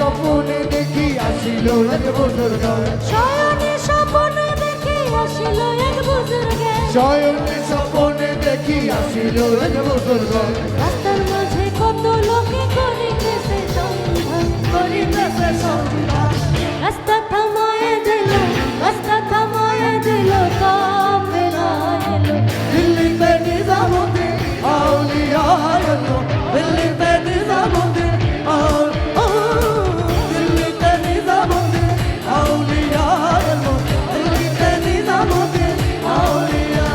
স্বপ্নে দেখি আসিল এক বুজুর্গ শয়নে স্বপ্নে দেখি আসিল এক বুজুর্গ শয়নে স্বপ্নে দেখি আসিল এক বুজুর্গ রাস্তার মাঝে কত লোকে করিতেছে সন্ধান করিতেছে সন্ধান রাস্তা থামায়ে দিল রাস্তা থামায়ে দিল কাফেলা এলো দিল্লিতে নিজামুদ্দিন আউলিয়া এলো দিল্লিতে নিজামুদ্দিন দিল্লিতে নিজামুদ্দিন আউলিয়া এলো দিল্লিতে নিজামুদ্দিন আউলিয়া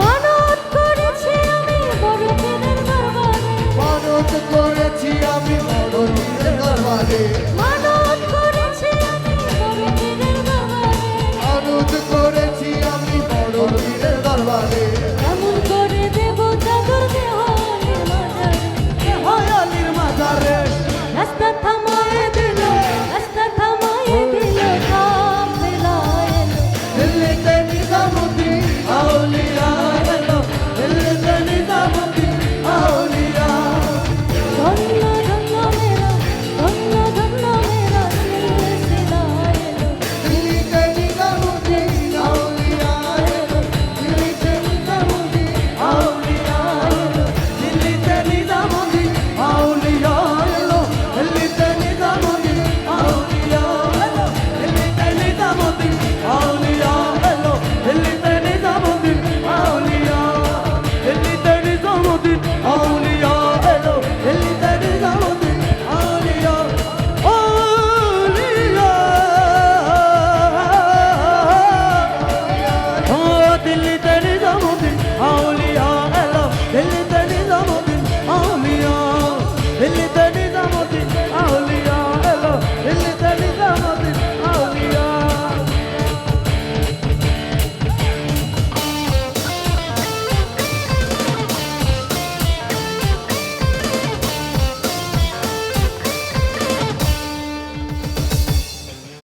মানত করেছি আমি বড় পীরের দরবারে মানত করেছি আমি বড় পীরের দরবারে মানত করেছি আমি বড় পীরের দরবারে মানত করেছি আমি বড় পীরের দরবারে এমন করে দেব চাদর দেওয়ালের মাঝারে হায়ালির মাজারে রাস্তা থামায়ে দিল রাস্তা থামায়ে দিল কাফেলা এলো দিল্লিতে নিজামুদ্দিন আউলিয়া এলো দিল্লিতে নিজামুদ্দিন আউলিয়া ধন্য ধন্য মেরা সিলসিলা এলো দিল্লিতে নিজামুদ্দিন আউলিয়া এলো দিল্লিতে নিজামুদ্দিন আউলিয়া এলো দিল্লিতে নিজামুদ্দিন আউলিয়া এলো দিল্লিতে নিজামুদ্দিন আউলিয়া এলো দিল্লিতে নিজামুদ্দিন আউলিয়া এলো দিল্লিতে নিজামুদ্দিন আউলিয়া দিল্লিতে নিজামুদ্দিন আউলিয়া এলো দিল্লিতে নিজামুদ্দিন আউলিয়া আউলিয়া ও দিল্লিতে নিজামুদ্দিন আউলিয়া